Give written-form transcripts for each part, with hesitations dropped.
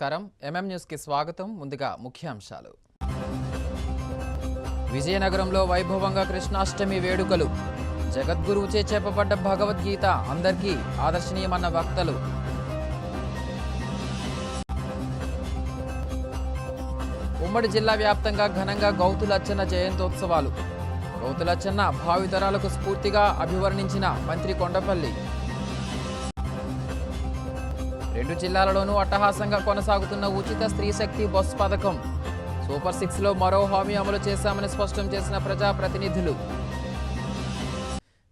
నమస్కారం న్యూస్ కి స్వాగతం ముందుగా ముఖ్యాంశాలు విజయనగరంలో వైభవంగా కృష్ణాష్టమి వేడుకలు జగద్గురువుచే చెప్పబడ్డ భగవద్గీత అందరికీ ఆదర్శనీయమన్న వక్తలు ఉమ్మడి జిల్లా వ్యాప్తంగా ఘనంగా గౌతులచ్చన్న జయంతోత్సవాలు గౌతులచ్చన్న భావితరాలకు స్ఫూర్తిగా అభివర్ణించిన మంత్రి కొండపల్లి రెండు జిల్లాలలోనూ అట్టహాసంగా కొనసాగుతున్న ఉచిత స్త్రీశక్తి బస్ పథకం సూపర్ 6లో మరో హామీ అమలు చేశామని స్పష్టం చేసిన ప్రజాప్రతినిధులు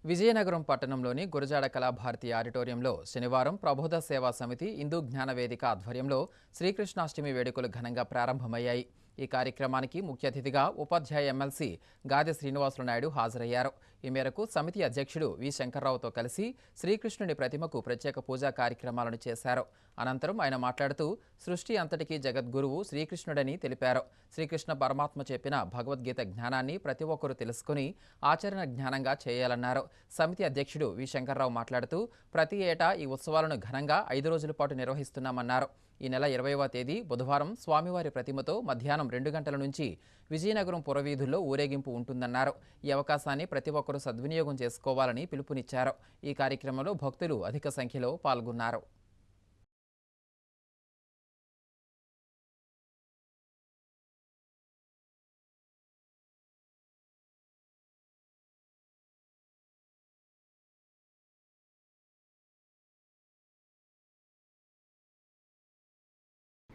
విజయనగరం పట్టణంలోని గురజాడ కళాభారతి ఆడిటోరియంలో శనివారం ప్రబోధ సేవా సమితి హిందూ జ్ఞాన వేదిక ఆధ్వర్యంలో శ్రీకృష్ణాష్టమి వేడుకలు ఘనంగా ప్రారంభమయ్యాయి. ఈ కార్యక్రమానికి ముఖ్య అతిథిగా ఉపాధ్యాయ ఎమ్మెల్సీ గాదె శ్రీనివాసులు నాయుడు హాజరయ్యారు. ఈ మేరకు సమితి అధ్యక్షుడు వి శంకర్రావుతో కలిసి శ్రీకృష్ణుని ప్రతిమకు ప్రత్యేక పూజా కార్యక్రమాలను చేశారు. అనంతరం ఆయన మాట్లాడుతూ సృష్టి అంతటికీ జగద్గురువు శ్రీకృష్ణుడని తెలిపారు. శ్రీకృష్ణ పరమాత్మ చెప్పిన భగవద్గీత జ్ఞానాన్ని ప్రతి ఒక్కరూ తెలుసుకుని ఆచరణ జ్ఞానంగా చేయాలన్నారు. సమితి అధ్యక్షుడు వి శంకర్రావు మాట్లాడుతూ ప్రతి ఏటా ఈ ఉత్సవాలను ఘనంగా 5 రోజుల పాటు నిర్వహిస్తున్నామన్నారు. ఈ నెల 20వ తేదీ బుధవారం స్వామివారి ప్రతిమతో మధ్యాహ్నం 2 గంటల నుంచి విజయనగరం పురవీధుల్లో ఊరేగింపు ఉంటుందన్నారు. ఈ అవకాశాన్ని ప్రతి ఒక్కరూ సద్వినియోగం చేసుకోవాలని పిలుపునిచ్చారు. ఈ కార్యక్రమంలో భక్తులు అధిక సంఖ్యలో పాల్గొన్నారు.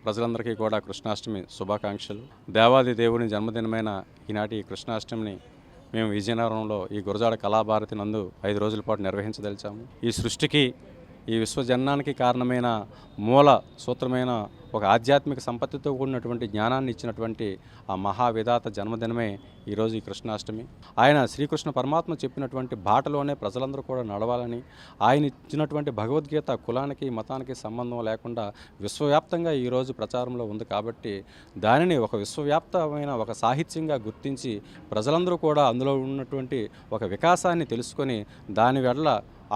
ప్రజలందరికీ కూడా కృష్ణాష్టమి శుభాకాంక్షలు. దేవాది దేవుని జన్మదినమైన ఈనాటి కృష్ణాష్టమిని మేము విజయనగరంలో ఈ గురజాడ కళాభారతి నందు 5 రోజుల పాటు నిర్వహించదలిచాము. ఈ సృష్టికి ఈ విశ్వజన్మానికి కారణమైన మూల సూత్రమైన ఒక ఆధ్యాత్మిక సంపత్తితో కూడినటువంటి జ్ఞానాన్ని ఇచ్చినటువంటి ఆ మహావిధాత జన్మదినమే ఈరోజు ఈ కృష్ణాష్టమి. ఆయన శ్రీకృష్ణ పరమాత్మ చెప్పినటువంటి బాటలోనే ప్రజలందరూ కూడా నడవాలని, ఆయన ఇచ్చినటువంటి భగవద్గీత కులానికి మతానికి సంబంధం లేకుండా విశ్వవ్యాప్తంగా ఈరోజు ప్రచారంలో ఉంది కాబట్టి దానిని ఒక విశ్వవ్యాప్తమైన ఒక సాహిత్యంగా గుర్తించి ప్రజలందరూ కూడా అందులో ఉన్నటువంటి ఒక వికాసాన్ని తెలుసుకొని దాని వల్ల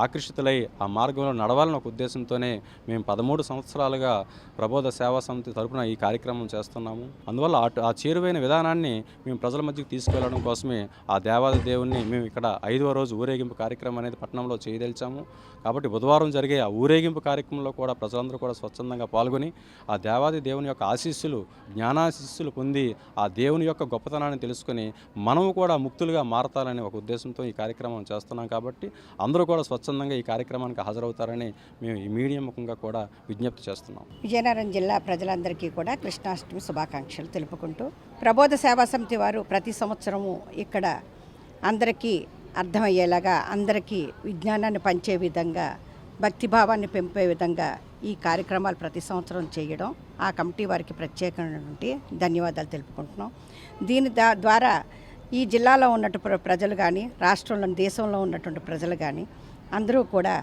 ఆకర్షితులై ఆ మార్గంలో నడవాలని ఒక ఉద్దేశంతోనే మేము 13 సంవత్సరాలుగా ప్రబోధ సేవా సమితి తరపున ఈ కార్యక్రమం చేస్తున్నాము. అందువల్ల ఆ చేరువైన విధానాన్ని మేము ప్రజల మధ్యకు తీసుకెళ్లడం కోసమే ఆ దేవాది దేవుణ్ణి మేము ఇక్కడ 5వ రోజు ఊరేగింపు కార్యక్రమం అనేది పట్టణంలో చేయదలిచాము. కాబట్టి బుధవారం జరిగే ఆ ఊరేగింపు కార్యక్రమంలో కూడా ప్రజలందరూ కూడా స్వచ్ఛందంగా పాల్గొని ఆ దేవాది దేవుని యొక్క ఆశీస్సులు జ్ఞానాశీస్సులు పొంది ఆ దేవుని యొక్క గొప్పతనాన్ని తెలుసుకొని మనము కూడా ముక్తులుగా మారతాలనే ఒక ఉద్దేశంతో ఈ కార్యక్రమం చేస్తున్నాం. కాబట్టి అందరూ కూడా స్వచ్ఛందంగా ఈ కార్యక్రమానికి హాజరవుతారని మేము ఈ మీడియా ముఖంగా కూడా విజ్ఞప్తి చేస్తున్నాం. విజయనగరం జిల్లా ప్రజలందరికీ కూడా కృష్ణాష్టమి శుభాకాంక్షలు తెలుపుకుంటూ ప్రబోధ సేవా సమితి వారు ప్రతి సంవత్సరము ఇక్కడ అందరికీ అర్థమయ్యేలాగా అందరికీ విజ్ఞానాన్ని పంచే విధంగా భక్తిభావాన్ని పెంపే విధంగా ఈ కార్యక్రమాలు ప్రతి సంవత్సరం చేయడం ఆ కమిటీ వారికి ప్రత్యేకమైనటువంటి ధన్యవాదాలు తెలుపుకుంటున్నాం. దీని ద్వారా ఈ జిల్లాలో ఉన్నటువంటి ప్రజలు కానీ రాష్ట్రంలో దేశంలో ఉన్నటువంటి ప్రజలు కానీ అందరూ కూడా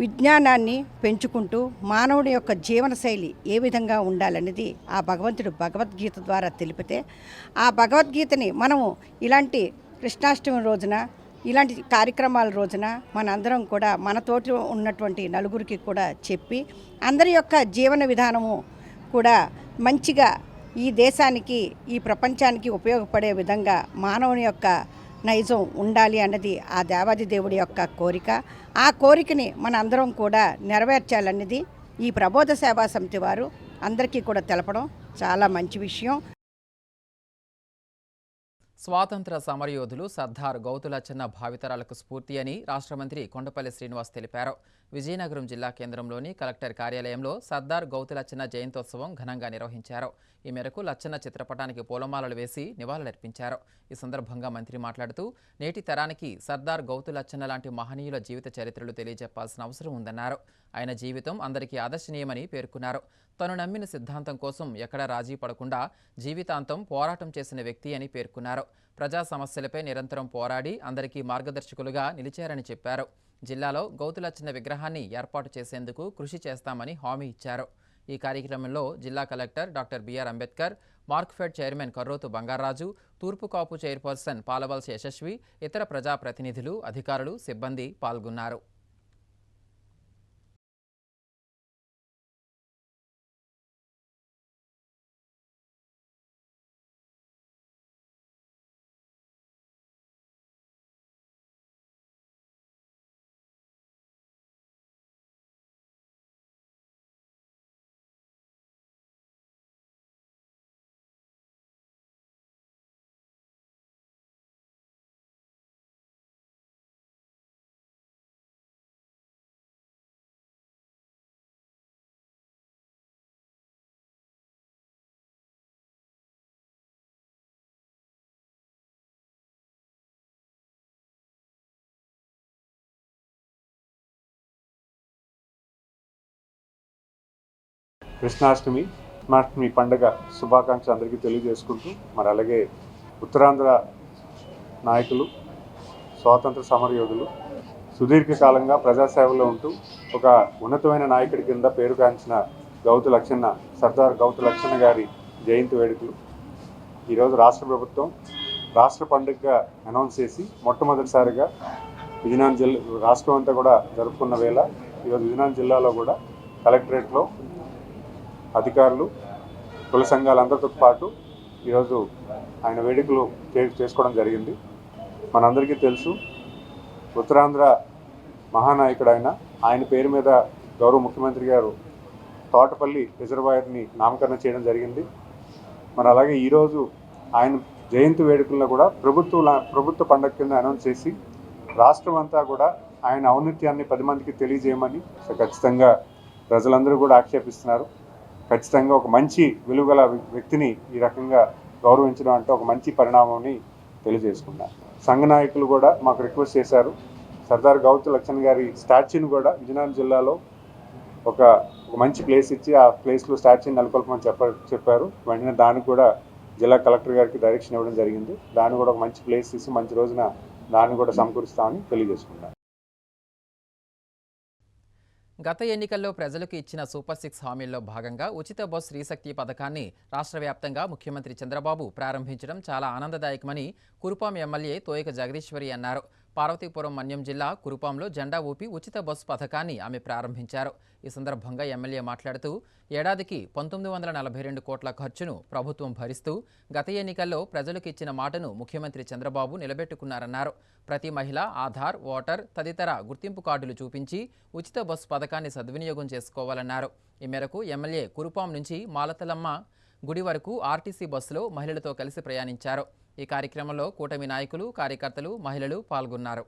విజ్ఞానాన్ని పెంచుకుంటూ మానవుడి యొక్క జీవనశైలి ఏ విధంగా ఉండాలనేది ఆ భగవంతుడు భగవద్గీత ద్వారా తెలిపితే ఆ భగవద్గీతని మనము ఇలాంటి కృష్ణాష్టమి రోజున ఇలాంటి కార్యక్రమాల రోజున మనందరం కూడా మనతోటి ఉన్నటువంటి నలుగురికి కూడా చెప్పి అందరి యొక్క జీవన విధానము కూడా మంచిగా ఈ దేశానికి ఈ ప్రపంచానికి ఉపయోగపడే విధంగా మానవుని యొక్క నైజం ఉండాలి అన్నది ఆ దేవాది దేవుడి యొక్క కోరిక. ఆ కోరికని మన అందరం కూడా నెరవేర్చాలన్నది ఈ ప్రబోధ సేవా సమితి వారు అందరికీ కూడా తెలపడం చాలా మంచి విషయం. స్వాతంత్ర సమరయోధులు సర్దార్ గౌతులచ్చన్న భావితరాలకు స్ఫూర్తి అని రాష్ట్ర మంత్రి కొండపల్లి శ్రీనివాస్ తెలిపారు. విజయనగరం జిల్లా కేంద్రంలోని కలెక్టర్ కార్యాలయంలో సర్దార్ గౌతులచ్చన్న జయంతోత్సవం ఘనంగా నిర్వహించారు. ఈ మేరకు లచ్చన్న చిత్రపటానికి పూలమాలలు వేసి నివాళులర్పించారు. ఈ సందర్భంగా మంత్రి మాట్లాడుతూ నేటి తరానికి సర్దార్ గౌతులచ్చన్న లాంటి మహనీయుల జీవిత చరిత్రలు తెలియజెప్పాల్సిన అవసరం ఉందన్నారు. ఆయన జీవితం అందరికీ ఆదర్శనీయమని పేర్కొన్నారు. తను నమ్మిన సిద్ధాంతం కోసం ఎక్కడా రాజీ పడకుండా జీవితాంతం పోరాటం చేసిన వ్యక్తి అని పేర్కొన్నారు. ప్రజా సమస్యలపై నిరంతరం పోరాడి అందరికీ మార్గదర్శకులుగా నిలిచారని చెప్పారు. జిల్లాలో గౌతులచ్చన్న విగ్రహాన్ని ఏర్పాటు చేసేందుకు కృషి చేస్తామని హామీ ఇచ్చారు. ఈ కార్యక్రమంలో జిల్లా collector doctor BR Ambedkar, Markfed chairman Karrotu Bangaraju, తూర్పు కాపు చైర్పర్సన్ పాలవలస యశస్వి, ఇతర ప్రజాప్రతినిధులు, అధికారులు, సిబ్బంది పాల్గొన్నారు. కృష్ణాష్టమి పండుగ శుభాకాంక్షలు అందరికీ తెలియజేసుకుంటూ, మరి అలాగే ఉత్తరాంధ్ర నాయకులు, స్వాతంత్ర సమరయోధులు, సుదీర్ఘకాలంగా ప్రజాసేవలో ఉంటూ ఒక ఉన్నతమైన నాయకుడి కింద పేరుగాంచిన సర్దార్ గౌతు లక్షణ గారి జయంతి వేడుకలు ఈరోజు రాష్ట్ర ప్రభుత్వం రాష్ట్ర పండుగగా అనౌన్స్ చేసి మొట్టమొదటిసారిగా విజయనగరం జిల్లా రాష్ట్రం అంతా కూడా జరుపుకున్న వేళ ఈరోజు విజయనగరం జిల్లాలో కూడా కలెక్టరేట్లో అధికారులు, కుల సంఘాలందరితో పాటు ఈరోజు ఆయన వేడుకలు చేసుకోవడం జరిగింది. మనందరికీ తెలుసు, ఉత్తరాంధ్ర మహానాయకుడు ఆయన పేరు మీద గౌరవ ముఖ్యమంత్రి గారు తోటపల్లి రిజర్వాయర్ని నామకరణం చేయడం జరిగింది. మరి అలాగే ఈరోజు ఆయన జయంతి వేడుకల్లో కూడా ప్రభుత్వ పండుగ కింద అనౌన్స్ చేసి రాష్ట్రం అంతా కూడా ఆయన ఔన్నత్యాన్ని 10 మందికి తెలియజేయమని ఖచ్చితంగా ప్రజలందరూ కూడా ఆక్షేపిస్తున్నారు. ఖచ్చితంగా ఒక మంచి విలువగల వ్యక్తిని ఈ రకంగా గౌరవించడం అంటే ఒక మంచి పరిణామాన్ని తెలియజేసుకున్నారు. సంఘ నాయకులు కూడా మాకు రిక్వెస్ట్ చేశారు, సర్దార్ గౌతు లక్షణ్ గారి స్టాచ్యూని కూడా విజయనగరం జిల్లాలో ఒక మంచి ప్లేస్ ఇచ్చి ఆ ప్లేస్లో స్టాచ్యూని నెలకొల్పమని చెప్పారు. వెంటనే దానికి కూడా జిల్లా కలెక్టర్ గారికి డైరెక్షన్ ఇవ్వడం జరిగింది. దాన్ని కూడా ఒక మంచి ప్లేస్ ఇచ్చి మంచి రోజున దాన్ని కూడా సమకూరుస్తామని తెలియజేసుకుంటాను. గత ఎన్నికల్లో ప్రజలకు ఇచ్చిన సూపర్ 6 హామీల్లో భాగంగా ఉచిత బస్ శ్రీశక్తి పథకాన్ని రాష్ట్ర వ్యాప్తంగా ముఖ్యమంత్రి చంద్రబాబు ప్రారంభించడం చాలా ఆనందదాయకమని కురుపాం ఎమ్మెల్యే తోయక జగదీశ్వరి అన్నారు. పార్వతీపురం మన్యం జిల్లా కురుపాంలో జెండా ఊపి ఉచిత బస్సు పథకాన్ని ఆమె ప్రారంభించారు. ఈ సందర్భంగా ఎమ్మెల్యే మాట్లాడుతూ ఏడాదికి 1942 కోట్ల ఖర్చును ప్రభుత్వం భరిస్తూ గత ఎన్నికల్లో ప్రజలకు ఇచ్చిన మాటను ముఖ్యమంత్రి చంద్రబాబు నిలబెట్టుకున్నారన్నారు. ప్రతి మహిళ ఆధార్, ఓటర్ తదితర గుర్తింపు కార్డులు చూపించి ఉచిత బస్సు పథకాన్ని సద్వినియోగం చేసుకోవాలన్నారు. ఈ మేరకు ఎమ్మెల్యే కురుపాం నుంచి మాలతలమ్మ గుడి వరకు ఆర్టీసీ బస్సులో మహిళలతో కలిసి ప్రయాణించారు. ఈ కార్యక్రమంలో కూటమి నాయకులు, కార్యకర్తలు, మహిళలు పాల్గొన్నారు.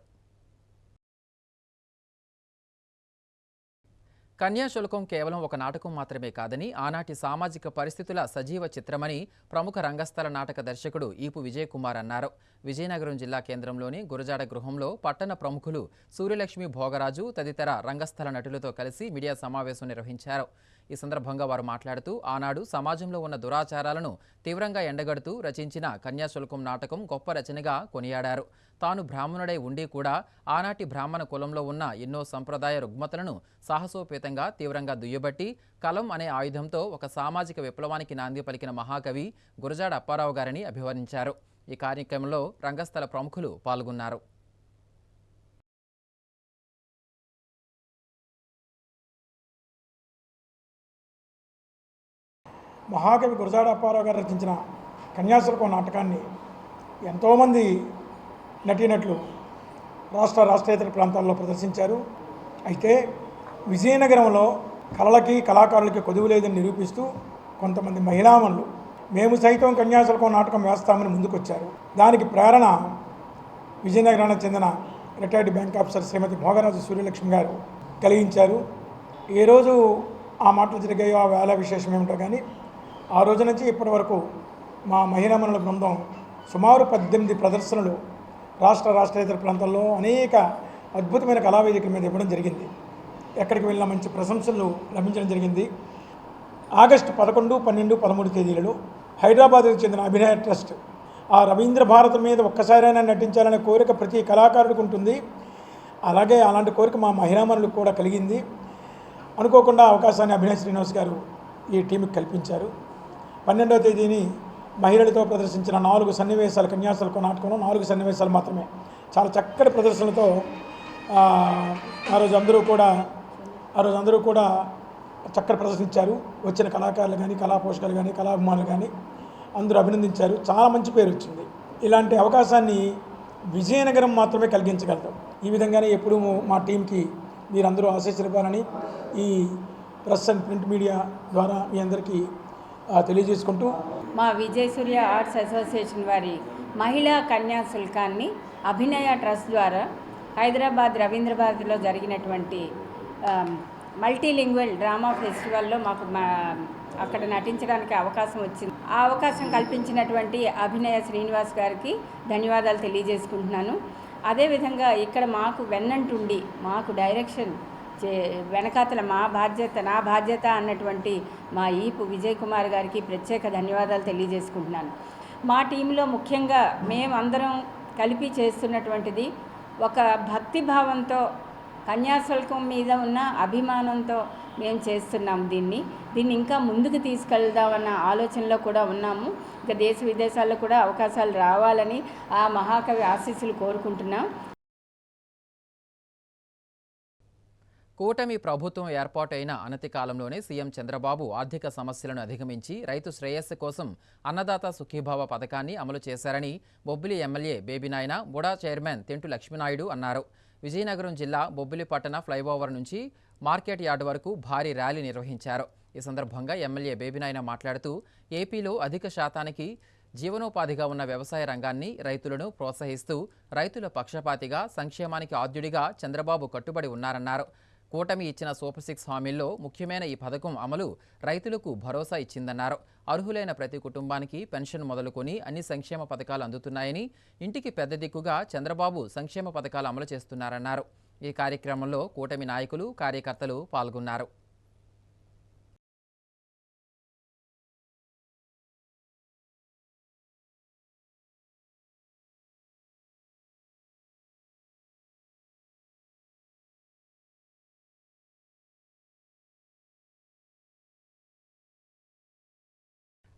కన్యాశుల్కం కేవలం ఒక నాటకం మాత్రమే కాదని ఆనాటి సామాజిక పరిస్థితుల సజీవ చిత్రమని ప్రముఖ రంగస్థల నాటక దర్శకుడు ఈపు విజయ్ కుమార్ అన్నారు. విజయనగరం జిల్లా కేంద్రంలోని గురజాడ గృహంలో పట్టణ ప్రముఖులు సూర్యలక్ష్మి భోగరాజు తదితర రంగస్థల నటులతో కలిసి మీడియా సమావేశం నిర్వహించారు. ఈ సందర్భంగా వారు మాట్లాడుతూ ఆనాడు సమాజంలో ఉన్న దురాచారాలను తీవ్రంగా ఎండగడుతూ రచించిన కన్యాశుల్కం నాటకం గొప్ప రచనగా కొనియాడారు. తాను బ్రాహ్మణుడై ఉండి కూడా ఆనాటి బ్రాహ్మణ కులంలో ఉన్న ఎన్నో సంప్రదాయ రుగ్మతలను సాహసోపేతంగా తీవ్రంగా దుయ్యబట్టి కలం అనే ఆయుధంతో ఒక సామాజిక విప్లవానికి నాంది పలికిన మహాకవి గురజాడ అప్పారావు గారిని అభివర్ణించారు. ఈ కార్యక్రమంలో రంగస్థల ప్రముఖులు పాల్గొన్నారు. మహాకవి గురజాడ అప్పారావు గారు రచించిన కన్యాశుల్కం నాటకాన్ని ఎంతోమంది నటీనటులు రాష్ట్రేతర ప్రాంతాల్లో ప్రదర్శించారు. అయితే విజయనగరంలో కళలకి, కళాకారులకి కొదువు లేదని నిరూపిస్తూ కొంతమంది మహిళామణులు మేము సైతం కన్యాశుల్కం నాటకం వేస్తామని ముందుకొచ్చారు. దానికి ప్రేరణ విజయనగరానికి చెందిన రిటైర్డ్ బ్యాంక్ ఆఫీసర్ శ్రీమతి భోగరాజు సూర్యలక్ష్మి గారు కలిగించారు. ఏ రోజు ఆ మాటలు జరిగాయో ఆ వేళ విశేషం ఏమిటో కానీ ఆ రోజు నుంచి ఇప్పటి వరకు మా మహిళామణుల బృందం సుమారు 18 ప్రదర్శనలు రాష్ట్రేతర ప్రాంతాల్లో అనేక అద్భుతమైన కళావేదికల మీద ఇవ్వడం జరిగింది. ఎక్కడికి వెళ్ళినా మంచి ప్రశంసలు లభించడం జరిగింది. ఆగస్టు 11, 12, 13 తేదీలలో హైదరాబాద్కు చెందిన అభినయ ట్రస్ట్ ఆ రవీంద్ర భారతి మీద ఒక్కసారైనా నటించాలనే కోరిక ప్రతి కళాకారుడికి ఉంటుంది. అలాగే అలాంటి కోరిక మా మహిళామణులకు కూడా కలిగింది. అనుకోకుండా అవకాశాన్ని అభినయ శ్రీనివాస్ గారు ఈ టీంకి కల్పించారు. 12వ తేదీని మహిళలతో ప్రదర్శించిన 4 సన్నివేశాలు కన్యాశుల్కం నాటకంలో 4 సన్నివేశాలు మాత్రమే చాలా చక్కటి ప్రదర్శనలతో ఆ రోజు అందరూ కూడా చక్కటి ప్రదర్శించారు. వచ్చిన కళాకారులు కానీ, కళా పోషకాలు కానీ, కళాభిమానులు కానీ అందరూ అభినందించారు. చాలా మంచి పేరు వచ్చింది. ఇలాంటి అవకాశాన్ని విజయనగరం మాత్రమే కలిగించగలదు. ఈ విధంగానే ఎప్పుడూ మా టీంకి మీరందరూ ఆశీస్సులు ఇవ్వాలని ఈ ప్రెస్ అండ్ ప్రింట్ మీడియా ద్వారా మీ అందరికీ తెలియజేసుకుంటూ మా విజయ్ సూర్య ఆర్ట్స్ అసోసియేషన్ వారి మహిళా కన్యాశుల్కాన్ని అభినయ ట్రస్ట్ ద్వారా హైదరాబాద్ రవీంద్ర భారతిలో జరిగినటువంటి మల్టీలింగ్వల్ డ్రామా ఫెస్టివల్లో మాకు అక్కడ నటించడానికి అవకాశం వచ్చింది. ఆ అవకాశం కల్పించినటువంటి అభినయ శ్రీనివాస్ గారికి ధన్యవాదాలు తెలియజేసుకుంటున్నాను. అదేవిధంగా ఇక్కడ మాకు వెన్నంటుండి మాకు డైరెక్షన్ వెనకాతల నా బాధ్యత అన్నటువంటి మా ఈపు విజయ్ కుమార్ గారికి ప్రత్యేక ధన్యవాదాలు తెలియజేసుకుంటున్నాను. మా టీంలో ముఖ్యంగా మేమందరం కలిపి చేస్తున్నటువంటిది ఒక భక్తిభావంతో, కన్యాశుల్కం మీద ఉన్న అభిమానంతో మేము చేస్తున్నాం. దీన్ని ఇంకా ముందుకు తీసుకెళ్దామన్న ఆలోచనలో కూడా ఉన్నాము. ఇంకా దేశ విదేశాల్లో కూడా అవకాశాలు రావాలని ఆ మహాకవి ఆశీస్సులు కోరుకుంటున్నాం. కూటమి ప్రభుత్వం ఏర్పాటైన అనతి కాలంలోనే సీఎం చంద్రబాబు ఆర్థిక సమస్యలను అధిగమించి రైతు శ్రేయస్సు కోసం అన్నదాత సుఖీభావ పథకాన్ని అమలు చేశారని బొబ్బిలి ఎమ్మెల్యే బేబీనాయన, బుడా చైర్మన్ తెంటు లక్ష్మీనాయుడు అన్నారు. విజయనగరం జిల్లా బొబ్బిలి పట్టణ ఫ్లైఓవర్ నుంచి మార్కెట్ యార్డు వరకు భారీ ర్యాలీ నిర్వహించారు. ఈ సందర్భంగా ఎమ్మెల్యే బేబీనాయన మాట్లాడుతూ ఏపీలో అధిక శాతానికి జీవనోపాధిగా ఉన్న వ్యవసాయ రంగాన్ని, రైతులను ప్రోత్సహిస్తూ రైతుల పక్షపాతిగా, సంక్షేమానికి ఆద్యుడిగా చంద్రబాబు కట్టుబడి ఉన్నారన్నారు. కూటమి ఇచ్చిన సూపర్ 6 హామీల్లో ముఖ్యమైన ఈ పథకం అమలు రైతులకు భరోసా ఇచ్చిందన్నారు. అర్హులైన ప్రతి కుటుంబానికి పెన్షన్ మొదలుకొని అన్ని సంక్షేమ పథకాలు అందుతున్నాయని, ఇంటికి పెద్ద దిక్కుగా చంద్రబాబు సంక్షేమ పథకాలు అమలు చేస్తున్నారన్నారు. ఈ కార్యక్రమంలో కూటమి నాయకులు, కార్యకర్తలు పాల్గొన్నారు.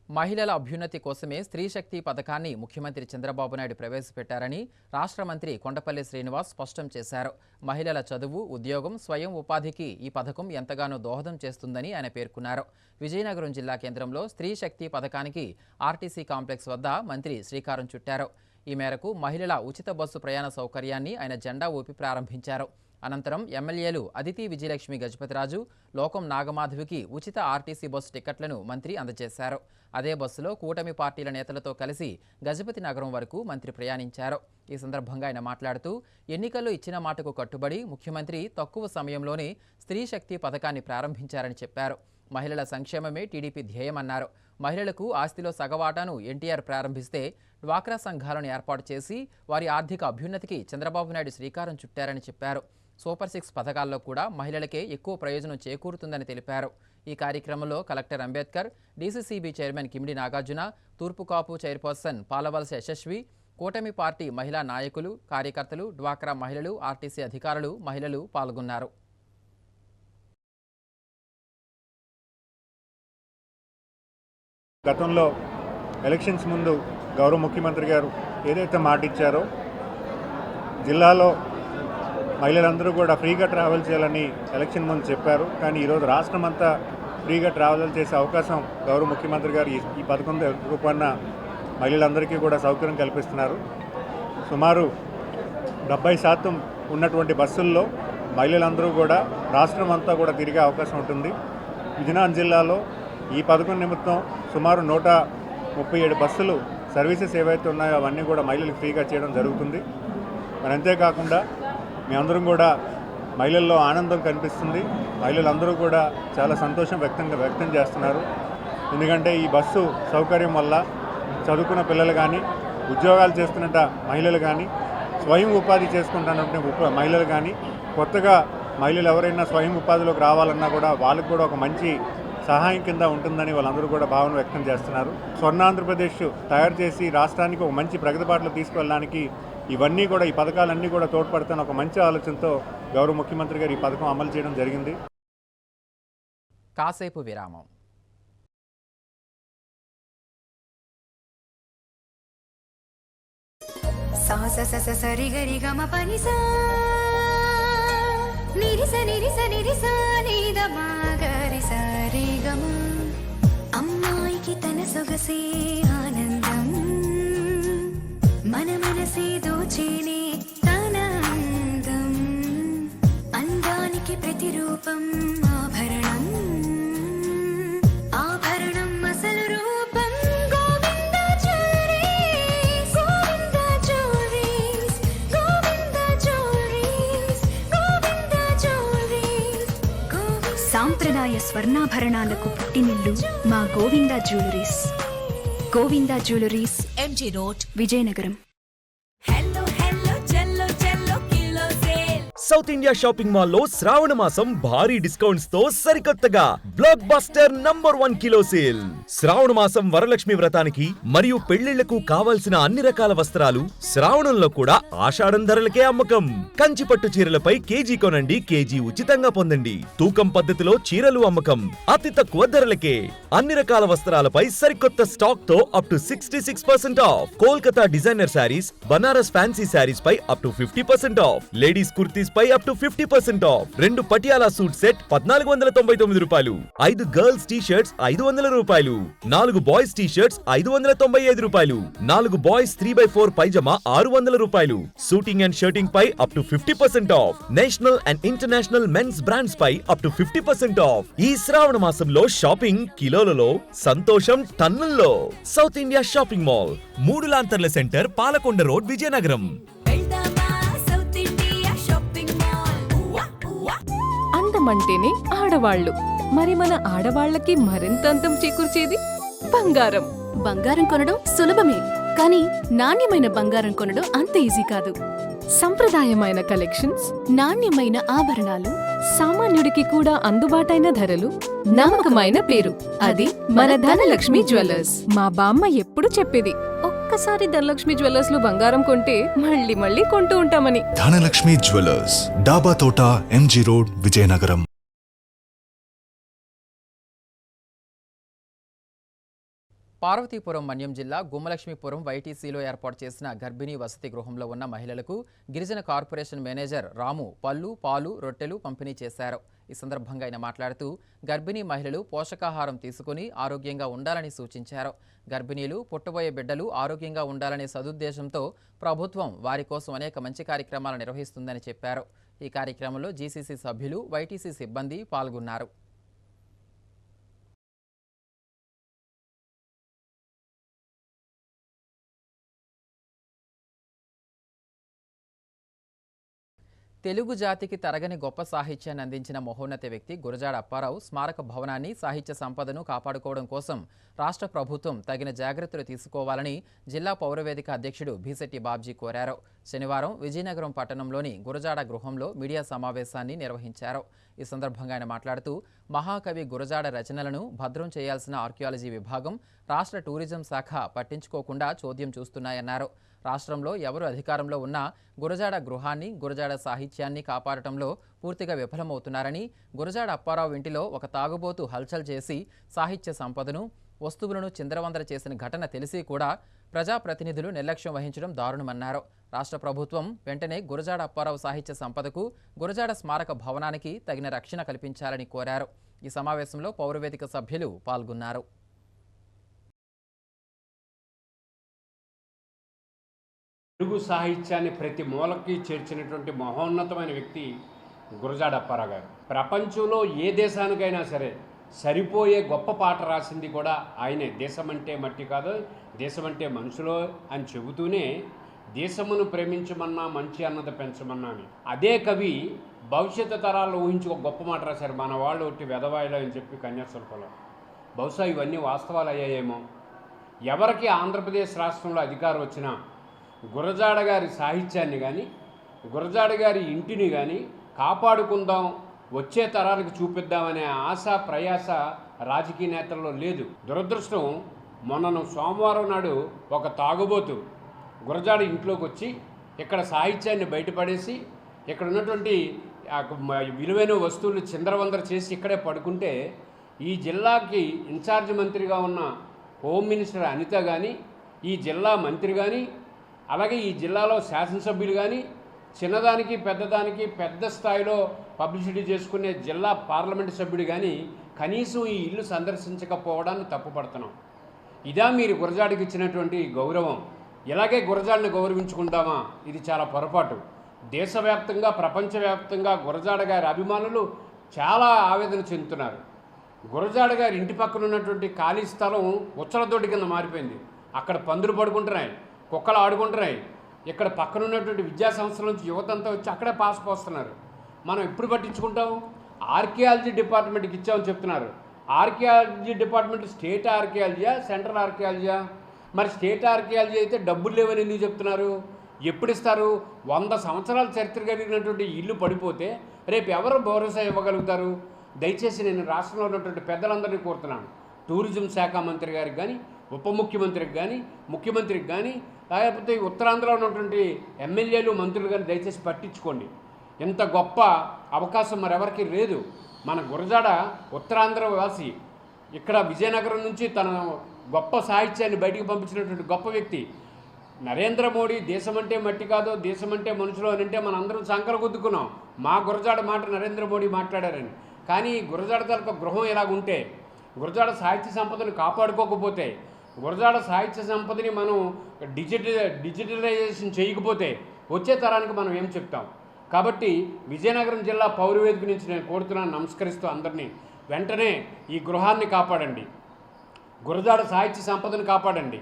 మహిళల అభ్యున్నతి కోసమే స్త్రీ శక్తి పథకాన్ని ముఖ్యమంత్రి చంద్రబాబు నాయుడు ప్రవేశపెట్టారని రాష్ట్ర మంత్రి కొండపల్లి శ్రీనివాస్ స్పష్టం చేశారు. మహిళల చదువు, ఉద్యోగం, స్వయం ఉపాధికి ఈ పథకం ఎంతగానో దోహదం చేస్తుందని ఆయన పేర్కొన్నారు. విజయనగరం జిల్లా కేంద్రంలో స్త్రీ శక్తి పథకానికి ఆర్టీసీ కాంప్లెక్స్ వద్ద మంత్రి శ్రీకారం చుట్టారు. ఈ మేరకు మహిళల ఉచిత బస్సు ప్రయాణ సౌకర్యాన్ని ఆయన జెండా ఊపి ప్రారంభించారు. అనంతరం ఎమ్మెల్యేలు అదితి విజయలక్ష్మి గజపతిరాజు, లోకం నాగమాధవికి ఉచిత ఆర్టీసీ బస్సు టికెట్లను మంత్రి అందజేశారు. అదే బస్సులో కూటమి పార్టీల నేతలతో కలిసి గజపతి నగరం వరకు మంత్రి ప్రయాణించారు. ఈ సందర్భంగా ఆయన మాట్లాడుతూ ఎన్నికల్లో ఇచ్చిన మాటకు కట్టుబడి ముఖ్యమంత్రి తక్కువ సమయంలోనే స్త్రీ శక్తి పథకాన్ని ప్రారంభించారని చెప్పారు. మహిళల సంక్షేమమే టీడీపీ ధ్యేయమన్నారు. మహిళలకు ఆస్తిలో సగవాటాను ఎన్టీఆర్ ప్రారంభిస్తే డ్వాక్రా సంఘాలను ఏర్పాటు చేసి వారి ఆర్థిక అభ్యున్నతికి చంద్రబాబు నాయుడు శ్రీకారం చుట్టారని చెప్పారు. సూపర్ 6 పథకాల్లో కూడా మహిళలకే ఎక్కువ ప్రయోజనం చేకూరుతుందని తెలిపారు. ఈ కార్యక్రమంలో collector Ambedkar, DCCB chairman Kimidi Nagarjuna, తూర్పు కాపు చైర్పర్సన్ పాలవలస యశస్వి, కూటమి పార్టీ మహిళా నాయకులు, కార్యకర్తలు, డ్వాక్రా మహిళలు, ఆర్టీసీ అధికారులు, మహిళలు పాల్గొన్నారు. గతంలో ఎలక్షన్స్ ముందు గౌరవ ముఖ్యమంత్రి గారు ఏదైతే మాట ఇచ్చారో జిల్లాలో మహిళలందరూ కూడా ఫ్రీగా ట్రావెల్ చేయాలని ఎలక్షన్ ముందు చెప్పారు. కానీ ఈరోజు రాష్ట్రం అంతా ఫ్రీగా ట్రావెల్ చేసే అవకాశం గౌరవ ముఖ్యమంత్రి గారు ఈ పథకం రూపాన మహిళలందరికీ కూడా సౌకర్యం కల్పిస్తున్నారు. సుమారు 70% ఉన్నటువంటి బస్సుల్లో మహిళలందరూ కూడా రాష్ట్రం అంతా కూడా తిరిగే అవకాశం ఉంటుంది. విజయనగరం జిల్లాలో ఈ పథకం నిమిత్తం సుమారు 137 బస్సులు సర్వీసెస్ ఏవైతే ఉన్నాయో అవన్నీ కూడా మహిళలకు ఫ్రీగా చేయడం జరుగుతుంది. మరి అంతేకాకుండా మేమందరం కూడా మహిళల్లో ఆనందం కనిపిస్తుంది. మహిళలందరూ కూడా చాలా సంతోషం వ్యక్తం చేస్తున్నారు. ఎందుకంటే ఈ బస్సు సౌకర్యం వల్ల చదువుకున్న పిల్లలు కానీ, ఉద్యోగాలు చేస్తున్నట్ట మహిళలు కానీ, స్వయం ఉపాధి చేసుకుంటున్నటువంటి మహిళలు కానీ, కొత్తగా మహిళలు ఎవరైనా స్వయం ఉపాధిలోకి రావాలన్నా కూడా వాళ్ళకు కూడా ఒక మంచి సహాయం కింద ఉంటుందని వాళ్ళందరూ కూడా భావన వ్యక్తం చేస్తున్నారు. స్వర్ణాంధ్రప్రదేశ్ తయారు చేసి రాష్ట్రానికి ఒక మంచి ప్రగతి బాటలో తీసుకెళ్ళడానికి ఇవన్నీ కూడా, ఈ పథకాలన్నీ కూడా తోడ్పడతాను ఒక మంచి ఆలోచనతో గౌరవ ముఖ్యమంత్రి గారు ఈ పథకం అమలు చేయడం జరిగింది. కాసేపు విరామం. అమ్మాయికి తన సొగసే ఆనందం, మన మనసే దోచేనే తన అందం, అందానికి ప్రతిరూపం ఆభరణం, ఆభరణం అసలు రూపం Govinda jewelleries, Govinda jewelleries, Govinda jewelleries, Govinda jewelleries. సాంప్రదాయ స్వర్ణాభరణాలకు పుట్టినిల్లు మా Govinda jewelleries. Govinda jewelleries, MG road, Vizianagaram. South India shopping mall లో శ్రావణ మాసం భారీ డిస్కౌంట్స్ తో సరికొత్తగా బ్లాక్ బస్టర్ #1 కిలో సేల్. శ్రావణ మాసం వరలక్ష్మి వ్రతానికి మరియు పెళ్లిళ్లకు కావాల్సిన అన్ని రకాల వస్త్రాలు శ్రావణంలో కూడా ఆషాఢం ధరలకే అమ్మకం. కంచి పట్టు చీరలపై కేజీ కొనండి, కేజీ ఉచితంగా పొందండి. తూకం పద్ధతిలో చీరలు అమ్మకం, అతి తక్కువ ధరలకే. అన్ని రకాల వస్త్రాలపై సరికొత్త స్టాక్ తో up to 66% off. Kolkata designer sarees, Banaras fancy sarees పై up to 50% off. Ladies kurtis పై up to 50% off. 2 Patiala suit set 1499 రూపాయలు. 5 గర్ల్స్ టీ షర్ట్స్ 500 రూపాయలు. 4 బాయ్స్ టీ షర్ట్స్ 595 రూపాయలు. 4 బాయ్స్ 3x4 పైజమా 600 రూపాయలు. షూటింగ్ అండ్ షర్టింగ్ పై up to 50% off. National and international mens brands పై up to 50% off. ఈ శ్రావణ మాసంలో షాపింగ్ కిలోలలో, సంతోషం టన్నుల్లో. సౌత్ ఇండియా షాపింగ్ మాల్, 3 లాంతర్ల సెంటర్, పాలకొండ రోడ్, విజయనగరం. అందమంటేనే ఆడవాళ్ళు, మరి మన ఆడవాళ్ళకి మరింత అందం చేకూర్చేది బంగారం. బంగారం కొనడం సులభమే, కానీ నాణ్యమైన బంగారం కొనడం అంత ఈజీ కాదు. సంప్రదాయమైన కలెక్షన్స్, నాణ్యమైన ఆభరణాలు, సామాన్యుడికి కూడా అందుబాటైన ధరలు, నమ్మకమైన పేరు, అది మన ధనలక్ష్మి జ్యువెలర్స్. మా బామ్మ ఎప్పుడు చెప్పేది, ఒక్కసారి ధనలక్ష్మి జ్యువెలర్స్ లో బంగారం కొంటే మళ్ళీ మళ్ళీ కొంటూ ఉంటామని. ధనలక్ష్మి జ్యువెలర్స్, డాబా తోట, ఎంజీ రోడ్, విజయనగరం. పార్వతీపురం మన్యం జిల్లా గుమ్మలక్ష్మీపురం వైటీసీలో ఏర్పాటు చేసిన గర్భిణీ వసతి గృహంలో ఉన్న మహిళలకు గిరిజన కార్పొరేషన్ మేనేజర్ రాము పళ్ళు, పాలు, రొట్టెలు పంపిణీ చేశారు. ఈ సందర్భంగా ఆయన మాట్లాడుతూ గర్భిణీ మహిళలు పోషకాహారం తీసుకుని ఆరోగ్యంగా ఉండాలని సూచించారు. గర్భిణీలు, పుట్టబోయే బిడ్డలు ఆరోగ్యంగా ఉండాలనే సదుద్దేశంతో ప్రభుత్వం వారి కోసం అనేక మంచి కార్యక్రమాలు నిర్వహిస్తుందని చెప్పారు. ఈ కార్యక్రమంలో జీసీసీ సభ్యులు, వైటీసీ సిబ్బంది పాల్గొన్నారు. తెలుగు జాతికి తరగని గొప్ప సాహిత్యాన్ని అందించిన మహోన్నత వ్యక్తి గురజాడ అప్పారావు స్మారక భవనాన్ని, సాహిత్య సంపదను కాపాడుకోవడం కోసం రాష్ట్ర ప్రభుత్వం తగిన జాగ్రత్తలు తీసుకోవాలని జిల్లా పౌరవేదిక అధ్యక్షుడు భీశెట్టి బాబ్జీ కోరారు. శనివారం విజయనగరం పట్టణంలోని గురజాడ గృహంలో మీడియా సమావేశాన్ని నిర్వహించారు. ఈ సందర్భంగా ఆయన మాట్లాడుతూ మహాకవి గురజాడ రచనలను భద్రం చేయాల్సిన ఆర్కియాలజీ విభాగం, రాష్ట్ర టూరిజం శాఖ పట్టించుకోకుండా చోద్యం చూస్తున్నాయన్నారు. రాష్ట్రంలో ఎవరు అధికారంలో ఉన్నా గురజాడ గృహాన్ని, గురజాడ సాహిత్యాన్ని కాపాడటంలో పూర్తిగా విఫలమవుతున్నారని, గురజాడ అప్పారావు ఇంటిలో ఒక తాగుబోతు హల్చల్ చేసి సాహిత్య సంపదను, వస్తువులను చిందరవందర చేసిన ఘటన తెలిసి కూడా ప్రజాప్రతినిధులు నిర్లక్ష్యం వహించడం దారుణమన్నారు. రాష్ట్ర ప్రభుత్వం వెంటనే గురజాడ అప్పారావు సాహిత్య సంపదకు, గురజాడ స్మారక భవనానికి తగిన రక్షణ కల్పించాలని కోరారు. ఈ సమావేశంలో పౌరవేదిక సభ్యులు పాల్గొన్నారు. తెలుగు సాహిత్యాన్ని ప్రతి మూలకి చేర్చినటువంటి మహోన్నతమైన వ్యక్తి గురజాడ అప్పారావు గారు. ప్రపంచంలో ఏ దేశానికైనా సరే సరిపోయే గొప్ప పాట రాసింది కూడా ఆయనే. దేశమంటే మట్టి కాదు, దేశమంటే మనుషులో అని చెబుతూనే దేశమును ప్రేమించమన్నా, మంచి అన్నది పెంచమన్నా అని. అదే కవి భవిష్యత్తు తరాల్లో ఊహించి ఒక గొప్ప మాట రాశారు, మన వాళ్ళు ఒకటి వెదవాయిలో అని చెప్పి కన్యాశుల్కంలో. బహుశా ఇవన్నీ వాస్తవాలు అయ్యాయేమో. ఎవరికి ఆంధ్రప్రదేశ్ రాష్ట్రంలో అధికారం వచ్చినా గురజాడ గారి సాహిత్యాన్ని కానీ, గురజాడ గారి ఇంటిని కానీ కాపాడుకుందాం, వచ్చే తరాలకు చూపిద్దామనే ఆశ, ప్రయాస రాజకీయ నేతల్లో లేదు. దురదృష్టం, మొన్న సోమవారం నాడు ఒక తాగుబోతు గురజాడ ఇంట్లోకి వచ్చి ఇక్కడ సాహిత్యాన్ని బయటపడేసి ఇక్కడ ఉన్నటువంటి విలువైన వస్తువులు చిందరవందర చేసి ఇక్కడే పడుకుంటే, ఈ జిల్లాకి ఇన్ఛార్జ్ మంత్రిగా ఉన్న హోమ్ మినిస్టర్ అనిత కానీ, ఈ జిల్లా మంత్రి కానీ, అలాగే ఈ జిల్లాలో శాసనసభ్యులు కానీ, చిన్నదానికి పెద్దదానికి పెద్ద స్థాయిలో పబ్లిసిటీ చేసుకునే జిల్లా పార్లమెంటు సభ్యుడు కానీ కనీసం ఈ ఇల్లు సందర్శించకపోవడాన్ని తప్పుపడుతున్నాం. ఇదా మీరు గురజాడకి ఇచ్చినటువంటి గౌరవం? ఇలాగే గురజాడని గౌరవించుకుంటామా? ఇది చాలా పొరపాటు. దేశవ్యాప్తంగా, ప్రపంచవ్యాప్తంగా గురజాడ గారి అభిమానులు చాలా ఆవేదన చెందుతున్నారు. గురజాడ గారి ఇంటి పక్కన ఉన్నటువంటి ఖాళీ స్థలం ఉచ్చలతోటి కింద మారిపోయింది. అక్కడ పందులు పడుకుంటున్నాయి, కుక్కలు ఆడుకుంటున్నాయి. ఇక్కడ పక్కన ఉన్నటువంటి విద్యా సంస్థల నుంచి యువతంతా వచ్చి అక్కడే పాస్ పోస్తున్నారు. మనం ఎప్పుడు పట్టించుకుంటాం? ఆర్కియాలజీ డిపార్ట్మెంట్కి ఇచ్చామని చెప్తున్నారు. ఆర్కియాలజీ డిపార్ట్మెంట్ స్టేట్ ఆర్కియాలజీయా, సెంట్రల్ ఆర్కియాలజీయా? మరి స్టేట్ ఆర్కియాలజీ అయితే డబ్బులు లేవని ఎందుకు చెప్తున్నారు? ఎప్పుడు ఇస్తారు? 100 సంవత్సరాల చరిత్ర కలిగినటువంటి ఇల్లు పడిపోతే రేపు ఎవరు భరోసా ఇవ్వగలుగుతారు? దయచేసి నేను రాష్ట్రంలో ఉన్నటువంటి పెద్దలందరినీ కోరుతున్నాను, టూరిజం శాఖ మంత్రి గారికి కానీ, ఉప ముఖ్యమంత్రికి కానీ, ముఖ్యమంత్రికి కానీ, లేకపోతే ఉత్తరాంధ్రలో ఉన్నటువంటి ఎమ్మెల్యేలు మంత్రులు కానీ దయచేసి పట్టించుకోండి. ఇంత గొప్ప అవకాశం మరెవరికి లేదు. మన గురజాడ ఉత్తరాంధ్ర వాసి, ఇక్కడ విజయనగరం నుంచి తన గొప్ప సాహిత్యాన్ని బయటికి పంపించినటువంటి గొప్ప వ్యక్తి నరేంద్ర మోడీ. దేశం అంటే మట్టి కాదు, దేశం అంటే మనుషులు అని అంటే మనం అందరం సంకలు గుద్దుకున్నాం. మా గురజాడ మాట నరేంద్ర మోడీ మాట్లాడారని. కానీ గురజాడ తాలూకా గృహం ఇలాగుంటే, గురజాడ సాహిత్య సంపదను కాపాడుకోకపోతే, గురజాడ సాహిత్య సంపదని మనం డిజిటలైజేషన్ చేయకపోతే వచ్చే తరానికి మనం ఏం చెప్తాం? కాబట్టి విజయనగరం జిల్లా పౌరవేదిక నుంచి నేను కోరుతున్నాను, నమస్కరిస్తూ అందరినీ, వెంటనే ఈ గృహాన్ని కాపాడండి, గురజాడ సాహిత్య సంపదను కాపాడండి,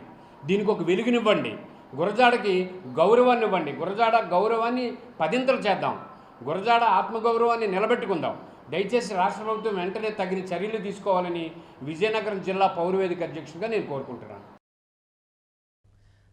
దీనికి ఒక వెలుగునివ్వండి, గురజాడకి గౌరవాన్ని ఇవ్వండి, గురజాడ గౌరవాన్ని పదింతలు చేద్దాం, గురజాడ ఆత్మగౌరవాన్ని నిలబెట్టుకుందాం. దయచేసి రాష్ట్ర ప్రభుత్వం వెంటనే తగిన చర్యలు తీసుకోవాలని విజయనగరం జిల్లా పౌరవేదిక అధ్యక్షుడిగా నేను కోరుకుంటున్నాను.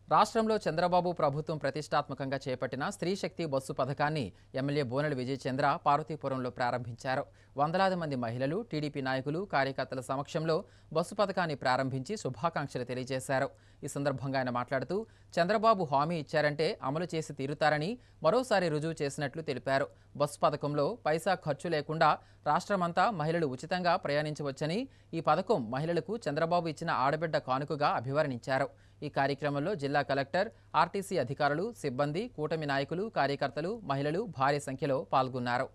రాష్ట్రంలో చంద్రబాబు ప్రభుత్వం ప్రతిష్టాత్మకంగా చేపట్టిన స్త్రీ శక్తి బస్సు పథకాన్ని ఎమ్మెల్యే బోనెల విజయ్ చంద్ర పార్వతీపురంలో ప్రారంభించారు. వందలాది మంది మహిళలు, టీడీపీ నాయకులు, కార్యకర్తల సమక్షంలో బస్సు పథకాన్ని ప్రారంభించి శుభాకాంక్షలు తెలియజేశారు. ఈ సందర్భంగా ఆయన మాట్లాడుతూ, చంద్రబాబు హామీ ఇచ్చారంటే అమలు చేసి తీరుతారని మరోసారి రుజువు చేసినట్లు తెలిపారు. బస్సు పథకంలో పైసా ఖర్చు లేకుండా రాష్ట్రమంతా మహిళలు ఉచితంగా ప్రయాణించవచ్చని, ఈ పథకం మహిళలకు చంద్రబాబు ఇచ్చిన ఆడబిడ్డ కానుకగా అభివర్ణించారు. ఈ కార్యక్రమంలో జిల్లా కలెక్టర్, ఆర్టీసీ అధికారులు, సిబ్బంది, కూటమి నాయకులు, కార్యకర్తలు, మహిళలు భారీ సంఖ్యలో పాల్గొన్నారు.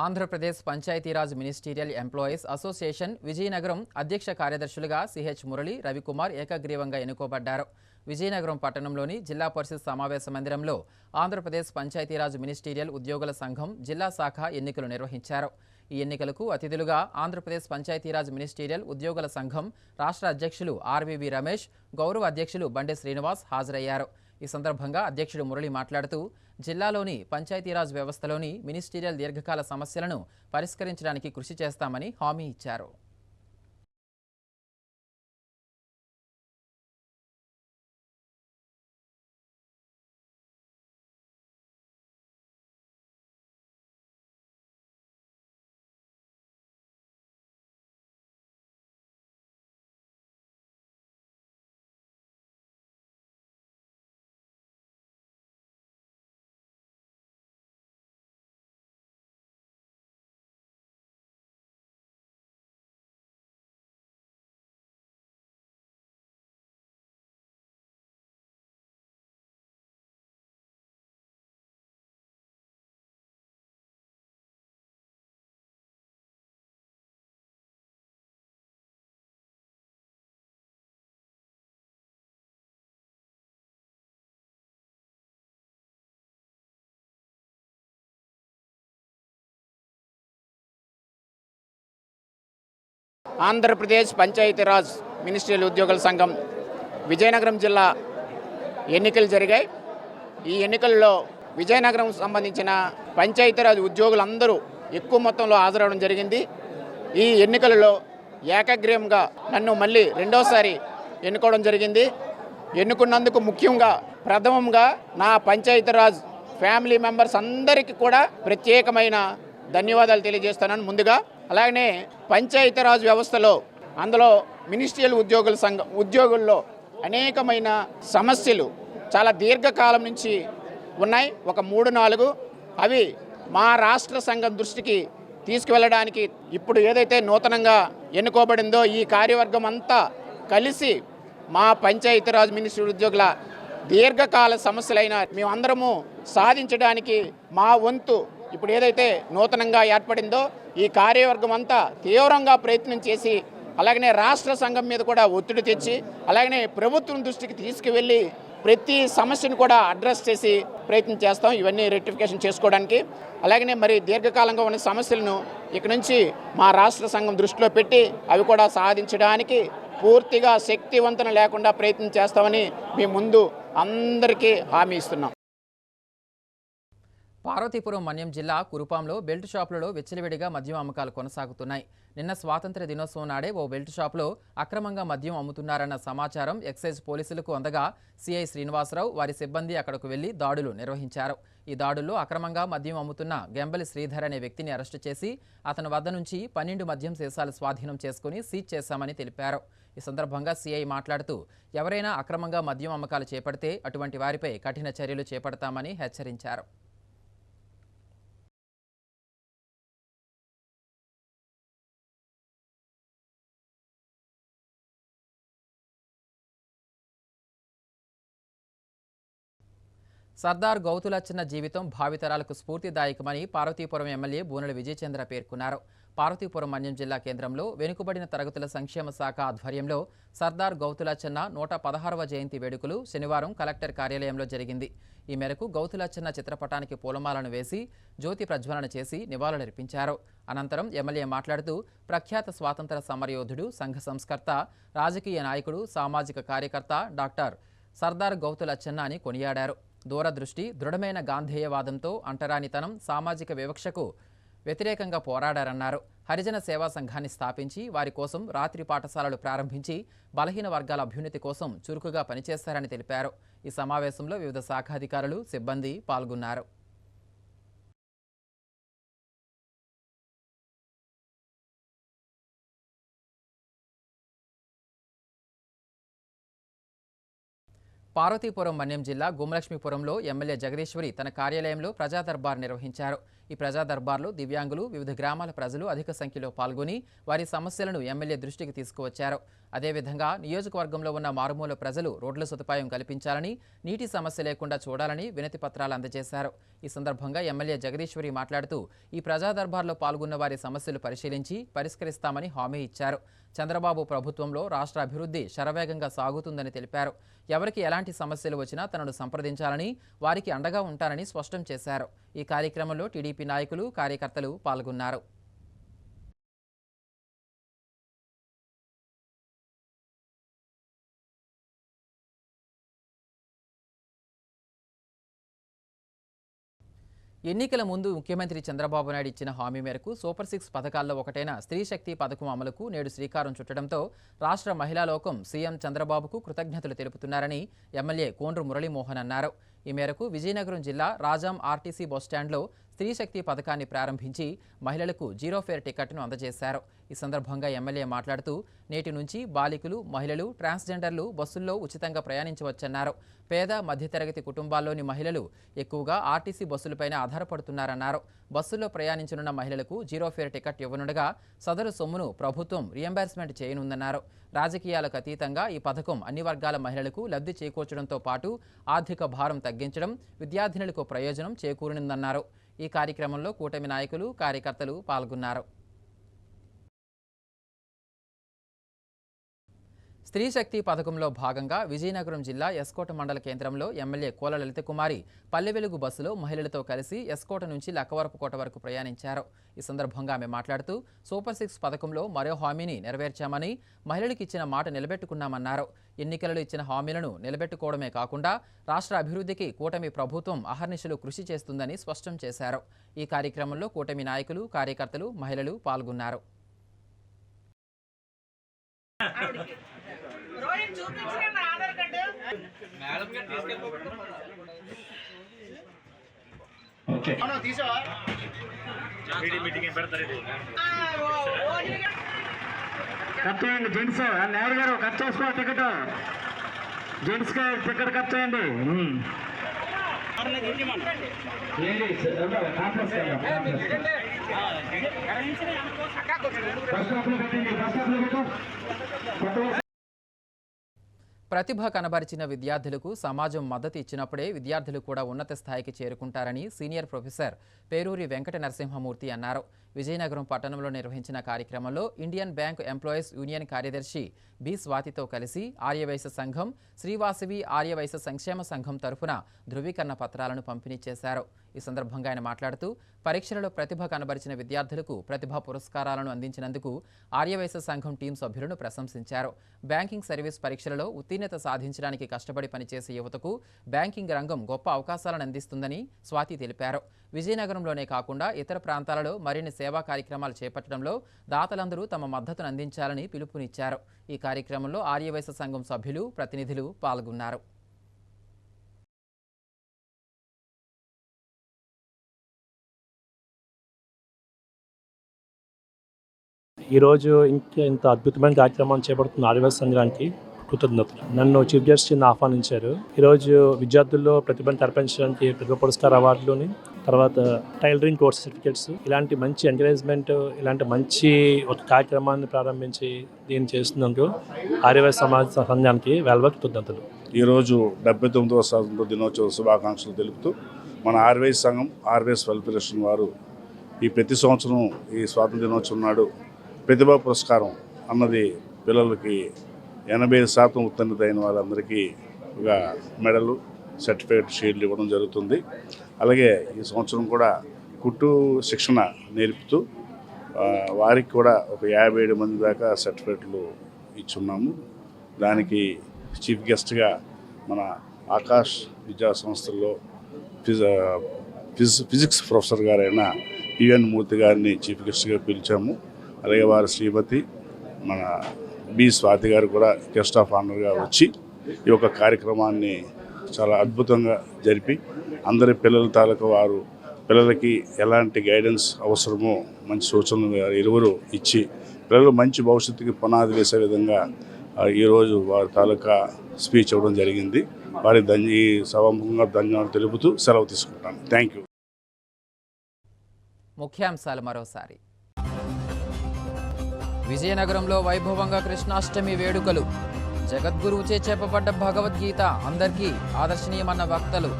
Andhra Pradesh Panchayati Raj ministerial employees association Vizianagaram అధ్యక్ష కార్యదర్శులుగా సిహెచ్ మురళి, రవికుమార్ ఏకగ్రీవంగా ఎన్నుకోబడ్డారు. విజయనగరం పట్టణంలోని జిల్లా పరిషత్ సమావేశ మందిరంలో ఆంధ్రప్రదేశ్ పంచాయతీరాజ్ మినిస్టీరియల్ ఉద్యోగుల సంఘం జిల్లా శాఖ ఎన్నికలు నిర్వహించారు. ఈ ఎన్నికలకు అతిథులుగా ఆంధ్రప్రదేశ్ పంచాయతీరాజ్ మినిస్టీరియల్ ఉద్యోగుల సంఘం రాష్ట్ర అధ్యక్షులు ఆర్వీవి రమేష్, గౌరవ అధ్యక్షులు బండి శ్రీనివాస్ హాజరయ్యారు. ఈ సందర్భంగా అధ్యక్షుడు మురళి మాట్లాడుతూ, జిల్లాలోని పంచాయతీరాజ్ వ్యవస్థలోని మినిస్టీరియల్ దీర్ఘకాల సమస్యలను పరిష్కరించడానికి కృషి చేస్తామని హామీ ఇచ్చారు. ఆంధ్రప్రదేశ్ పంచాయతీరాజ్ మినిస్ట్రియల్ ఉద్యోగుల సంఘం విజయనగరం జిల్లా ఎన్నికలు జరిగాయి. ఈ ఎన్నికల్లో విజయనగరం సంబంధించిన పంచాయతీరాజ్ ఉద్యోగులందరూ ఎక్కువ మొత్తంలో హాజరవడం జరిగింది. ఈ ఎన్నికలలో ఏకగ్రీవంగా నన్ను మళ్ళీ రెండోసారి ఎన్నుకోవడం జరిగింది. ఎన్నుకున్నందుకు ముఖ్యంగా ప్రథమంగా నా పంచాయతీరాజ్ ఫ్యామిలీ మెంబర్స్ అందరికీ కూడా ప్రత్యేకమైన ధన్యవాదాలు తెలియజేస్తున్నాను ముందుగా. అలాగనే పంచాయతీరాజ్ వ్యవస్థలో అందులో మినిస్ట్రియల్ ఉద్యోగుల్లో అనేకమైన సమస్యలు చాలా దీర్ఘకాలం నుంచి ఉన్నాయి, ఒక 3-4. అవి మా రాష్ట్ర సంఘం దృష్టికి తీసుకువెళ్ళడానికి ఇప్పుడు ఏదైతే నూతనంగా ఎన్నుకోబడిందో ఈ కార్యవర్గం అంతా కలిసి మా పంచాయతీరాజ్ మినిస్ట్రీ ఉద్యోగుల దీర్ఘకాల సమస్యలైన మేమందరము సాధించడానికి మా వంతు ఇప్పుడు ఏదైతే నూతనంగా ఏర్పడిందో ఈ కార్యవర్గం అంతా తీవ్రంగా ప్రయత్నం చేసి, అలాగనే రాష్ట్ర సంఘం మీద కూడా ఒత్తిడి తెచ్చి, అలాగనే ప్రభుత్వం దృష్టికి తీసుకువెళ్ళి ప్రతి సమస్యను కూడా అడ్రస్ చేసి ప్రయత్నం చేస్తాం ఇవన్నీ రెక్టిఫికేషన్ చేసుకోవడానికి. అలాగనే మరి దీర్ఘకాలంగా ఉన్న సమస్యలను ఇక నుంచి మా రాష్ట్ర సంఘం దృష్టిలో పెట్టి అవి కూడా సాధించడానికి పూర్తిగా శక్తివంతన లేకుండా ప్రయత్నం చేస్తామని మేము ముందు అందరికీ హామీ ఇస్తున్నాం. పార్వతీపురం మన్యం జిల్లా కురుపాంలో బెల్ట్ షాపులలో విచ్చలవిడిగా మద్యం అమ్మకాలు కొనసాగుతున్నాయి. నిన్న స్వాతంత్ర్య దినోత్సవం నాడే ఓ బెల్ట్ షాపులో అక్రమంగా మద్యం అమ్ముతున్నారన్న సమాచారం ఎక్సైజ్ పోలీసులకు అందగా సిఐ శ్రీనివాసరావు వారి సిబ్బంది అక్కడకు వెళ్లి దాడులు నిర్వహించారు. ఈ దాడుల్లో అక్రమంగా మద్యం అమ్ముతున్న గెంబలి శ్రీధర్ అనే వ్యక్తిని అరెస్టు చేసి అతని వద్ద నుంచి 12 మద్యం సీసాలు స్వాధీనం చేసుకుని సీజ్ చేశామని తెలిపారు. ఈ సందర్భంగా సిఐ మాట్లాడుతూ ఎవరైనా అక్రమంగా మద్యం అమ్మకాలు చేపడితే అటువంటి వారిపై కఠిన చర్యలు చేపడతామని హెచ్చరించారు. సర్దార్ గౌతులచ్చన్న జీవితం భావితరాలకు స్ఫూర్తిదాయకమని పార్వతీపురం ఎమ్మెల్యే బూనెల విజయచంద్ర పేర్కొన్నారు. పార్వతీపురం మన్యం జిల్లా కేంద్రంలో వెనుకబడిన తరగతుల సంక్షేమ శాఖ ఆధ్వర్యంలో సర్దార్ గౌతులచ్చన్న 116వ జయంతి వేడుకలు శనివారం కలెక్టర్ కార్యాలయంలో జరిగింది. ఈ మేరకు గౌతులచ్చన్న చిత్రపటానికి పూలమాలను వేసి జ్యోతి ప్రజ్వలన చేసి నివాళులర్పించారు. అనంతరం ఎమ్మెల్యే మాట్లాడుతూ ప్రఖ్యాత స్వాతంత్ర సమరయోధుడు, సంఘ సంస్కర్త, రాజకీయ నాయకుడు, సామాజిక కార్యకర్త డాక్టర్ సర్దార్ గౌతులచ్చన్న అని కొనియాడారు. దూరదృష్టి, దృఢమైన గాంధేయవాదంతో అంటరానితనం, సామాజిక వివక్షకు వ్యతిరేకంగా పోరాడారన్నారు. హరిజన సేవా సంఘాన్ని స్థాపించి వారి కోసం రాత్రి పాఠశాలలు ప్రారంభించి బలహీన వర్గాల అభ్యున్నతి కోసం చురుకుగా పనిచేశారని తెలిపారు. ఈ సమావేశంలో వివిధ శాఖాధికారులు, సిబ్బంది పాల్గొన్నారు. పార్వతీపురం మన్యం జిల్లా గుమ్మలక్ష్మీపురంలో ఎమ్మెల్యే జగదీశ్వరి తన కార్యాలయంలో ప్రజా దర్బార్ నిర్వహించారు. ఈ ప్రజా దర్బార్లో దివ్యాంగులు, వివిధ గ్రామాల ప్రజలు అధిక సంఖ్యలో పాల్గొని వారి సమస్యలను ఎమ్మెల్యే దృష్టికి తీసుకువచ్చారు. అదేవిధంగా నియోజకవర్గంలో ఉన్న మారుమూల ప్రజలు రోడ్ల సదుపాయం కల్పించాలని, నీటి సమస్య లేకుండా చూడాలని వినతి పత్రాలు అందజేశారు. ఈ సందర్భంగా ఎమ్మెల్యే జగదీశ్వరి మాట్లాడుతూ ఈ ప్రజా దర్బార్లో పాల్గొన్న వారి సమస్యలు పరిశీలించి పరిష్కరిస్తామని హామీ ఇచ్చారు. చంద్రబాబు ప్రభుత్వంలో రాష్ట్ర అభివృద్ధి శరవేగంగా సాగుతుందని తెలిపారు. ఎవరికి ఎలాంటి సమస్యలు వచ్చినా తనను సంప్రదించాలని, వారికి అండగా ఉంటానని స్పష్టం చేశారు. ఈ కార్యక్రమంలో టీడీపీ నాయకులు, కార్యకర్తలు పాల్గొన్నారు. ఎన్నికల ముందు ముఖ్యమంత్రి చంద్రబాబు నాయుడు ఇచ్చిన హామీ మేరకు సూపర్ 6 పథకాల్లో ఒకటైన స్త్రీ శక్తి పథకం అమలుకు నేడు శ్రీకారం చుట్టడంతో రాష్ట్ర మహిళా లోకం సీఎం చంద్రబాబుకు కృతజ్ఞతలు తెలుపుతున్నారని ఎమ్మెల్యే కోండ్రు మురళీమోహన్ అన్నారు. ఈ మేరకు విజయనగరం జిల్లా రాజాం ఆర్టీసీ బస్టాండ్లో స్త్రీ శక్తి పథకాన్ని ప్రారంభించి మహిళలకు జీరో ఫేర్ టికెట్ను అందజేశారు. ఈ సందర్భంగా ఎమ్మెల్యే మాట్లాడుతూ నేటి నుంచి బాలికలు, మహిళలు, ట్రాన్స్జెండర్లు బస్సుల్లో ఉచితంగా ప్రయాణించవచ్చన్నారు. పేద, మధ్యతరగతి కుటుంబాల్లోని మహిళలు ఎక్కువగా ఆర్టీసీ బస్సులపైన ఆధారపడుతున్నారన్నారు. బస్సుల్లో ప్రయాణించనున్న మహిళలకు జీరో ఫేర్ టికెట్ ఇవ్వనుండగా సదరు సొమ్మును ప్రభుత్వం రియంబర్స్మెంట్ చేయనుందన్నారు. రాజకీయాలకు అతీతంగా ఈ పథకం అన్ని వర్గాల మహిళలకు లబ్ధి చేకూర్చడంతో పాటు ఆర్థిక భారం తగ్గించడం, విద్యార్థినులకు ప్రయోజనం చేకూరనుందన్నారు. ఈ కార్యక్రమంలో కూటమి నాయకులు, కార్యకర్తలు పాల్గొన్నారు. స్త్రీ శక్తి పథకంలో భాగంగా విజయనగరం జిల్లా ఎస్కోట మండల కేంద్రంలో ఎమ్మెల్యే కోల లలితకుమారి పల్లె వెలుగు బస్సులో మహిళలతో కలిసి ఎస్కోట నుంచి లక్కవరపుకోట వరకు ప్రయాణించారు. ఈ సందర్భంగా ఆమె మాట్లాడుతూ సూపర్ 6 పథకంలో మరో హామీని నెరవేర్చామని, మహిళలకు ఇచ్చిన మాట నిలబెట్టుకున్నామన్నారు. ఎన్నికలలో ఇచ్చిన హామీలను నిలబెట్టుకోవడమే కాకుండా రాష్ట్ర అభివృద్ధికి కూటమి ప్రభుత్వం అహర్నిశలు కృషి చేస్తుందని స్పష్టం చేశారు. ఈ కార్యక్రమంలో కూటమి నాయకులు, కార్యకర్తలు, మహిళలు పాల్గొన్నారు. కట్ చేయండి జెంట్స్, నాయుడు గారు కట్ చేసుకో టికెట్, జెంట్స్ టికెట్ కట్ చేయండి. ప్రతిభ కనబరిచిన విద్యార్థులకు సమాజం మద్దతు ఇచ్చినప్పుడే విద్యార్థులు కూడా ఉన్నత స్థాయికి చేరుకుంటారని సీనియర్ ప్రొఫెసర్ పేరూరి వెంకట నరసింహమూర్తి అన్నారు. విజయనగరం పట్టణంలో నిర్వహించిన కార్యక్రమంలో ఇండియన్ బ్యాంక్ ఎంప్లాయీస్ యూనియన్ కార్యదర్శి బి స్వాతితో కలిసి ఆర్యవైశ్య సంఘం, శ్రీవాసవి ఆర్యవైశ్య సంక్షేమ సంఘం తరఫున ధృవీకరణ పత్రాలను పంపిణీ చేశారు. ఈ సందర్భంగా ఆయన మాట్లాడుతూ పరీక్షలలో ప్రతిభ కనబరిచిన విద్యార్థులకు ప్రతిభా పురస్కారాలను అందించినందుకు ఆర్యవైశ్య సంఘం టీం సభ్యులను ప్రశంసించారు. బ్యాంకింగ్ సర్వీస్ పరీక్షలలో ఉత్తీర్ణత సాధించడానికి కష్టపడి పనిచేసే యువతకు బ్యాంకింగ్ రంగం గొప్ప అవకాశాలను అందిస్తుందని స్వాతి తెలిపారు. విజయనగరంలోనే కాకుండా ఇతర ప్రాంతాలలో మరిన్ని సేవా కార్యక్రమాలు చేపట్టడంలో దాతలందరూ తమ మద్దతును అందించాలని పిలుపునిచ్చారు. ఈ కార్యక్రమంలో ఆర్యవైశ్య సంఘం సభ్యులు, ప్రతినిధులు పాల్గొన్నారు. ఈరోజు ఇంత అద్భుతమైన కార్యక్రమం చేపడుతున్న ఆదివాసీ సంఘానికి కృతజ్ఞతలు. నన్ను చీఫ్ గెస్ట్ కింద ఆహ్వానించారు. ఈరోజు విద్యార్థుల్లో ప్రతిభను కల్పించడానికి ప్రతిభ పురస్కార అవార్డులోని తర్వాత టైలరింగ్ కోర్స్ సర్టిఫికేట్స్ ఇలాంటి మంచి ఎంకరేజ్మెంట్, ఇలాంటి మంచి ఒక కార్యక్రమాన్ని ప్రారంభించి దీన్ని చేస్తున్నందుకు ఆదివాసీ సమాజ సంఘానికి వేల కృతజ్ఞతలు. ఈరోజు 79వ స్వాతంత్ర దినోత్సవ శుభాకాంక్షలు తెలుపుతూ మన ఆర్వైస్ సంఘం ఆర్వైస్ వెల్ఫేరేషన్ వారు ఈ ప్రతి సంవత్సరం ఈ స్వాతంత్ర దినోత్సవం నాడు ప్రతిభా పురస్కారం అన్నది పిల్లలకి 85% ఉత్తీర్ణత అయిన వాళ్ళందరికీ ఒక మెడలు, సర్టిఫికేట్, షీల్డ్లు ఇవ్వడం జరుగుతుంది. అలాగే ఈ సంవత్సరం కూడా కుట్టు శిక్షణ నేర్పుతూ వారికి కూడా ఒక 57 మంది దాకా సర్టిఫికేట్లు ఇచ్చున్నాము. దానికి చీఫ్ గెస్ట్గా మన ఆకాష్ విద్యా సంస్థల్లో ఫిజిక్స్ ప్రొఫెసర్ గారైన పిఎన్ మూర్తి గారిని చీఫ్ గెస్ట్గా పిలిచాము. అలాగే వారి శ్రీమతి మన బి స్వాతి గారు కూడా గెస్ట్ ఆఫ్ ఆనర్గా వచ్చి ఈ యొక్క కార్యక్రమాన్ని చాలా అద్భుతంగా జరిపి అందరి పిల్లల తాలూకు వారు పిల్లలకి ఎలాంటి గైడెన్స్ అవసరమో మంచి సూచనలు ఇరువురు ఇచ్చి పిల్లలు మంచి భవిష్యత్తుకి పునాది వేసే విధంగా ఈరోజు వారి తాలూకా స్పీచ్ ఇవ్వడం జరిగింది. వారి ఈ సభముఖంగా ధన్యవాదాలు తెలుపుతూ సెలవు తీసుకుంటాను. Thank you. ముఖ్యాంశాలు మరోసారి. విజయనగరంలో వైభవంగా కృష్ణాష్టమి వేడుకలు. జగద్గురువుచే చేపబడ్డ భగవద్గీత అందరికీ ఆదర్శనీయమన్న వక్తలు.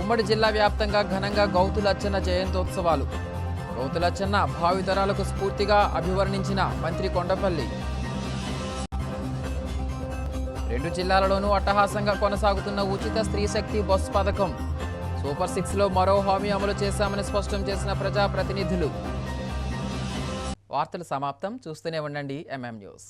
ఉమ్మడి జిల్లా వ్యాప్తంగా ఘనంగా గౌతులచ్చన్న జయంతోత్సవాలు. గౌతులచ్చన్న భావితరాలకు స్ఫూర్తిగా అభివర్ణించిన మంత్రి కొండపల్లి. 2 జిల్లాలలోనూ అట్టహాసంగా కొనసాగుతున్న ఉచిత స్త్రీశక్తి బస్ పథకం. సూపర్ 6లో మరో హామీ అమలు చేశామని స్పష్టం చేసిన ప్రజాప్రతినిధులు. వార్తలు సమాప్తం. చూస్తూనే ఉండండి MM న్యూస్.